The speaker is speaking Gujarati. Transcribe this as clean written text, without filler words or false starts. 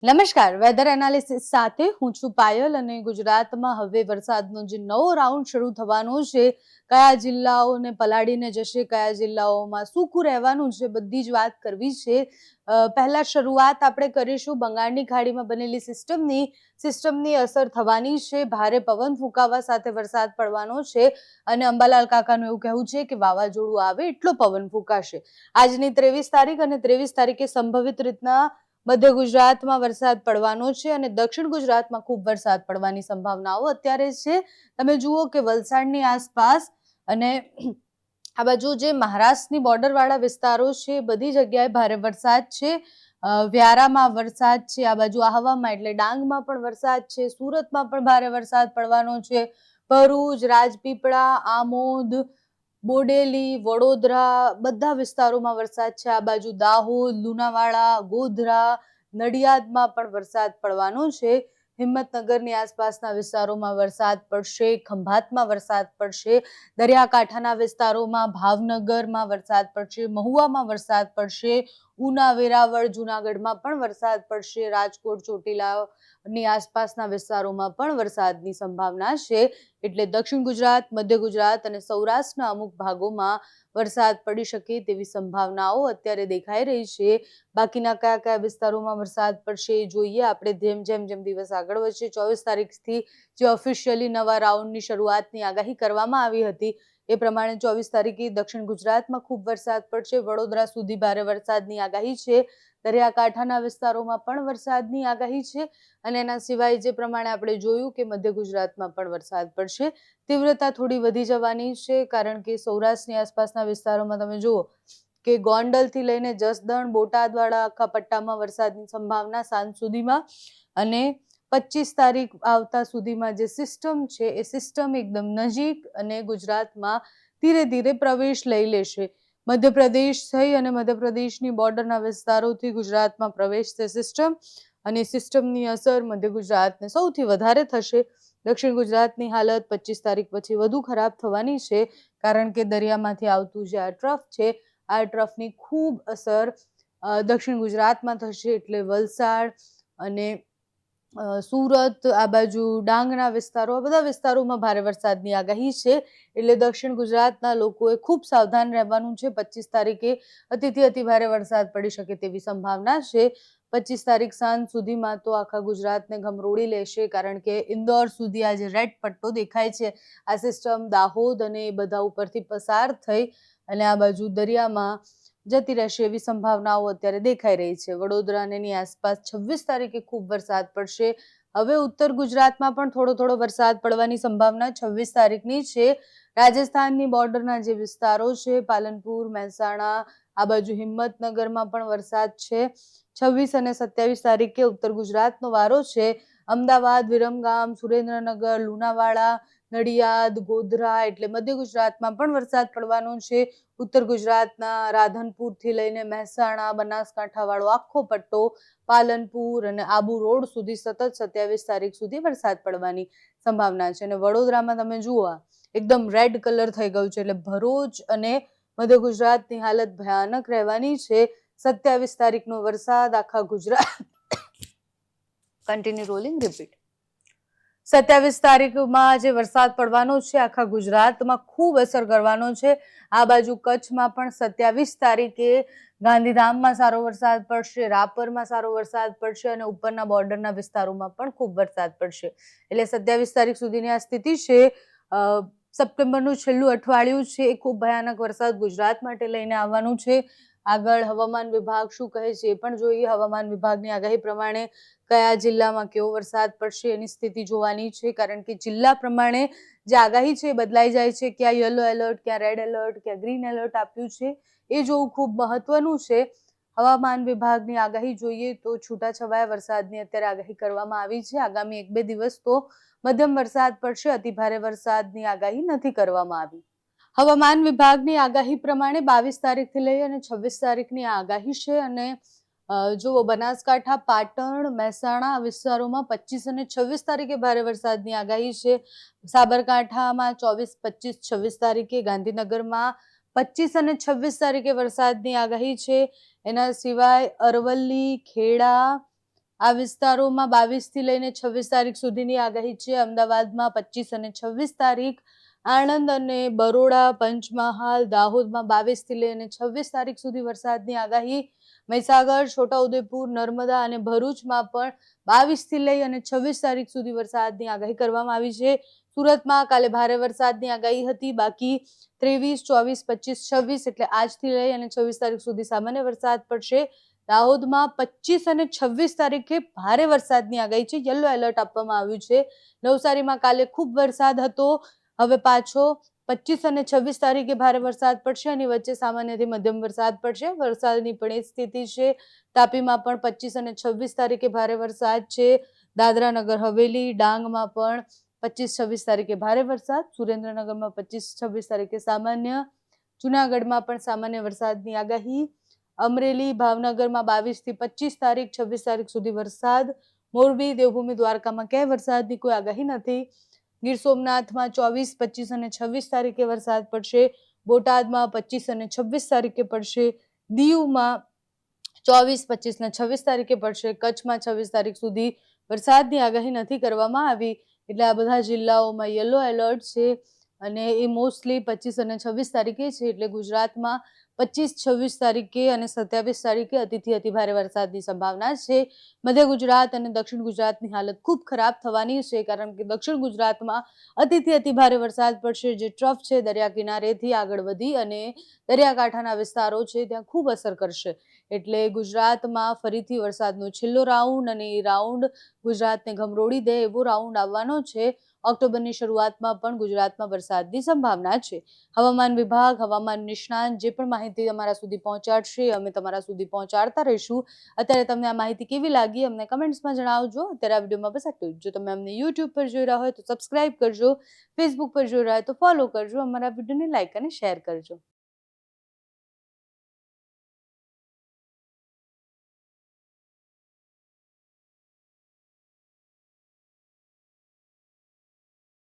નમસ્કાર, વેધર એનાલિસિસ સાથે હું છું પાયલ અને ગુજરાતમાં હવે વરસાદનો જે નવો રાઉન્ડ શરૂ થવાનો છે, કયા જિલ્લાઓને પલાળીને જશે, કયા જિલ્લાઓમાં સૂકું રહેવાનું છે, બધી જ વાત કરવી છે. પહેલા શરૂઆત આપણે કરીશું બંગાળની ખાડીમાં બનેલી સિસ્ટમની અસર થવાની છે. ભારે પવન ફૂંકાવા સાથે વરસાદ પડવાનો છે અને અંબાલાલ કાકાનું એવું કહેવું છે કે વાવાઝોડું આવે એટલો પવન ફૂંકાશે. આજની 23 તારીખ અને 23 તારીખે સંભવિત રીતના મધ્ય ગુજરાતમાં વરસાદ પડવાનો છે અને દક્ષિણ ગુજરાતમાં ખૂબ વરસાદ પડવાની સંભાવનાઓ અત્યારે છે. તમે જુઓ કે વલસાડની આસપાસ અને આ બાજુ જે મહારાષ્ટ્રની બોર્ડર વાળા વિસ્તારો છે, બધી જગ્યાએ ભારે વરસાદ છે. વ્યારામાં વરસાદ છે, આ બાજુ આહવામાં એટલે ડાંગમાં પણ વરસાદ છે, સુરતમાં પણ ભારે વરસાદ પડવાનો છે, ભરૂચ, રાજપીપળા, આમોદ, બોડેલી, વડોદરા બધા વિસ્તારોમાં વરસાદ છે. આ બાજુ દાહોદ, લુણાવાડા, ગોધરા, નડિયાદમાં પણ વરસાદ પડવાનો છે. હિંમતનગરની આસપાસના વિસ્તારોમાં વરસાદ પડશે, ખંભાતમાં વરસાદ પડશે, દરિયાકાંઠાના વિસ્તારોમાં ભાવનગરમાં વરસાદ પડશે, મહુવામાં વરસાદ પડશે, ઉના, વેરાવળ, જુનાગઢમાં પણ વરસાદ પડશે, રાજકોટ, ચોટીલાની આસપાસના વિસ્તારોમાં પણ વરસાદની સંભાવના છે. એટલે દક્ષિણ ગુજરાત, મધ્ય ગુજરાત અને સૌરાષ્ટ્રના અમુક ભાગોમાં વરસાદ પડી શકે તેવી સંભાવનાઓ અત્યારે દેખાઈ રહી છે. બાકીના કયા કયા વિસ્તારોમાં વરસાદ પડશે એ જોઈએ આપણે જેમ દિવસ આગળ વધશે. 24 તારીખથી જે ઓફિશિયલી નવા રાઉન્ડની શરૂઆતની આગાહી કરવામાં આવી હતી એ પ્રમાણે 24 તારીખે દક્ષિણ ગુજરાતમાં ખૂબ વરસાદ પડશે. વડોદરા સુધી ભારે વરસાદની આગાહી છે. દરિયાકાંઠાના વિસ્તારોમાં પણ વરસાદની આગાહી છે અને એના સિવાય જે પ્રમાણે આપણે જોયું કે મધ્ય ગુજરાતમાં પણ વરસાદ પડશે. તીવ્રતા થોડી વધી જવાની છે કારણ કે સૌરાષ્ટ્રની આસપાસના વિસ્તારોમાં તમે જુઓ કે ગોંડલથી લઈને જસદણ, બોટાદવાળા આખા પટ્ટામાં વરસાદની સંભાવના સાંજ સુધીમાં અને 25 તારીખ આવતા સુધીમાં જે સિસ્ટમ છે એ સિસ્ટમ એકદમ નજીક અને ગુજરાતમાં ધીરે ધીરે પ્રવેશ લઈ લેશે. મધ્યપ્રદેશ થઈ અને મધ્યપ્રદેશની બોર્ડરના વિસ્તારોથી ગુજરાતમાં પ્રવેશશે સિસ્ટમ અને સિસ્ટમની અસર મધ્ય ગુજરાતને સૌથી વધારે થશે. દક્ષિણ ગુજરાતની હાલત 25 તારીખ પછી વધુ ખરાબ થવાની છે કારણ કે દરિયામાંથી આવતું જે આ ટ્રફ છે આ ટ્રફની ખૂબ અસર દક્ષિણ ગુજરાતમાં થશે. એટલે વલસાડ અને સુરત, આ બાજુ ડાંગના વિસ્તારો, આ બધા વિસ્તારોમાં ભારે વરસાદની આગાહી છે. એટલે દક્ષિણ ગુજરાતના લોકોએ ખૂબ સાવધાન રહેવાનું છે. 25 તારીખે અતિથી અતિ ભારે વરસાદ પડી શકે તેવી સંભાવના છે. 25 તારીખ સાંજ સુધીમાં તો આખા ગુજરાતને ગમરોળી લેશે કારણ કે ઇન્દોર સુધી આ જે રેડ પટ્ટો દેખાય છે આ સિસ્ટમ દાહોદ અને એ બધા ઉપરથી પસાર થઈ અને આ બાજુ દરિયામાં જતી રહેશે એવી સંભાવનાઓ અત્યારે દેખાઈ રહી છે. વડોદરા અને એની આસપાસ 26 તારીખે ખૂબ વરસાદ પડશે. હવે ઉત્તર ગુજરાતમાં પણ થોડો વરસાદ પડવાની સંભાવના 26 તારીખની છે. રાજસ્થાનની બોર્ડરના જે વિસ્તારો છે પાલનપુર, મહેસાણા, આ બાજુ હિંમતનગરમાં પણ વરસાદ છે. 26 અને 27 તારીખે ઉત્તર ગુજરાતનો વારો છે. અમદાવાદ, વિરમગામ, સુરેન્દ્રનગર, લુણાવાડા, નડિયાદ, ગોધરા એટલે મધ્ય ગુજરાતમાં પણ વરસાદ પડવાનો છે. ઉત્તર ગુજરાતના રાધનપુરથી લઈને મહેસાણા, બનાસકાંઠા વાળો આખો પટ્ટો, પાલનપુર અને આબુ રોડ સુધી સતત 27 તારીખ સુધી વરસાદ પડવાની સંભાવના છે. અને વડોદરામાં તમે જુઓ એકદમ રેડ કલર થઈ ગયું છે એટલે ભરૂચ અને મધ્ય ગુજરાતની હાલત ભયાનક રહેવાની છે. 27 તારીખનો વરસાદ આખા ગુજરાત કન્ટિન્યુ રોલિંગ રિપીટ. 27 તારીખમાં જે વરસાદ પડવાનો છે આખા ગુજરાતમાં ખૂબ અસર કરવાનો છે. આ બાજુ કચ્છમાં પણ 27 તારીખે ગાંધીધામમાં સારો વરસાદ પડશે, રાપરમાં સારો વરસાદ પડશે અને ઉપરના બોર્ડરના વિસ્તારોમાં પણ ખૂબ વરસાદ પડશે. એટલે 27 તારીખ સુધીની આ સ્થિતિ છે. સપ્ટેમ્બરનું છેલ્લું અઠવાડિયું છે એ ખૂબ ભયાનક વરસાદ ગુજરાત માટે લઈને આવવાનું છે. આગળ હવામાન વિભાગ શું કહે છે એ પણ જોઈએ. હવામાન વિભાગની આગાહી પ્રમાણે કયા જિલ્લામાં કેવો વરસાદ પડશે એની સ્થિતિ જોવાની છે કારણ કે જિલ્લા પ્રમાણે જે આગાહી છે એ બદલાઈ જાય છે. ક્યાં યલો એલર્ટ, ક્યાં રેડ એલર્ટ, ક્યાં ગ્રીન એલર્ટ આપ્યું છે એ જોવું ખૂબ મહત્વનું છે. હવામાન વિભાગની આગાહી જોઈએ તો છૂટાછવાયા વરસાદની અત્યારે આગાહી કરવામાં આવી છે. આગામી 1-2 દિવસ તો મધ્યમ વરસાદ પડશે, અતિ ભારે વરસાદની આગાહી નથી કરવામાં આવી. હવામાન વિભાગની આગાહી પ્રમાણે 22 તારીખથી લઈ અને 26 તારીખની આગાહી છે અને જો બનાસકાંઠા, પાટણ, મહેસાણા વિસ્તારોમાં 25 અને 26 તારીખે ભારે વરસાદની આગાહી છે. સાબરકાંઠામાં 24, 25, 26 તારીખે, ગાંધીનગરમાં 25 અને 26 તારીખે વરસાદની આગાહી છે. એના સિવાય અરવલ્લી, ખેડા, આ વિસ્તારોમાં 22 થી લઈને 26 તારીખ સુધીની આગાહી છે. અમદાવાદમાં 25 અને 26 તારીખ, આણંદ અને બરોડા, પંચમહાલ, દાહોદમાં 22 થી લઈને 26 તારીખ સુધી વરસાદની આગાહી. મહીસાગર, છોટાઉદેપુર, નર્મદા અને ભરૂચમાં પણ 22 થી લઈ અને 26 તારીખ સુધી વરસાદની આગાહી કરવામાં આવી છે. સુરતમાં કાલે ભારે વરસાદની આગાહી હતી. બાકી 23, 24, 25, 26 એટલે આજથી લઈ અને 26 તારીખ સુધી સામાન્ય વરસાદ પડશે. દાહોદમાં 25 અને 26 તારીખે ભારે વરસાદની આગાહી છે. યલો એલર્ટ આપવામાં આવ્યું છે. નવસારીમાં કાલે ખૂબ વરસાદ હતો. હવે પાછો 25 અને 26 તારીખે ભારે વરસાદ પડશે અને વચ્ચે સામાન્યથી મધ્યમ વરસાદ પડશે. વરસાદની પણ એ સ્થિતિ છે. તાપીમાં પણ 25 અને 26 તારીખે ભારે વરસાદ છે. દાદરા નગર હવેલી, ડાંગમાં પણ 25-26 તારીખે ભારે વરસાદ. સુરેન્દ્રનગરમાં 25-26 તારીખે સામાન્ય. જુનાગઢમાં પણ સામાન્ય વરસાદની આગાહી. અમરેલી, ભાવનગરમાં 22 થી 25 તારીખ, 26 તારીખ સુધી વરસાદ. મોરબી, દેવભૂમિ, દ્વારકામાં ક્યાંય વરસાદની કોઈ આગાહી નથી. ગીર સોમનાથમાં 24, 25 અને 26 તારીખે વરસાદ પડશે. બોટાદમાં 25 અને 26 તારીખે પડશે. દીવમાં 24, 25 અને 26 તારીખે પડશે. કચ્છમાં 26 તારીખ સુધી વરસાદની આગાહી નથી કરવામાં આવી. એટલે આ બધા જિલ્લાઓમાં યલો એલર્ટ છે અને એ મોસ્ટલી 25 અને 26 તારીખે છે. એટલે ગુજરાતમાં 25, 26 તારીખે અને 27 તારીખે અતિથી અતિભારે વરસાદની સંભાવના છે. મધ્ય ગુજરાત અને દક્ષિણ ગુજરાતની હાલત ખૂબ ખરાબ થવાની છે, કારણ કે દક્ષિણ ગુજરાતમાં અતિથી અતિભારે વરસાદ પડશે, જે ટ્રફ છે દરિયા કિનારેથી આગળ વધી અને દરિયાકાંઠાના વિસ્તારો છે ત્યાં ખૂબ અસર કરશે. એટલે ગુજરાતમાં ફરીથી વરસાદનો છેલ્લો રાઉન્ડ, અને એ રાઉન્ડ ગુજરાતને ગમરોડી દે એવો રાઉન્ડ આવવાનો છે. ઓક્ટોબરની શરૂઆતમાં પણ ગુજરાતમાં વરસાદની સંભાવના છે. હવામાન વિભાગ, હવામાન નિષ્ણાંત જે પણ માહિતી અમારા સુધી પહોંચાડશે અમે તમારા સુધી પહોંચાડતા રહીશું. અત્યારે તમને આ માહિતી કેવી લાગી અમને કમેન્ટ્સમાં જણાવજો. અત્યારે આ વિડીયોમાં બસ આટલું જ. જો તમે અમને યુટ્યુબ પર જોઈ રહ્યા હોય તો સબસ્ક્રાઇબ કરજો, ફેસબુક પર જોઈ રહ્યા હોય તો ફોલો કરજો, અમારા વિડીયોને લાઇક અને શેર કરજો.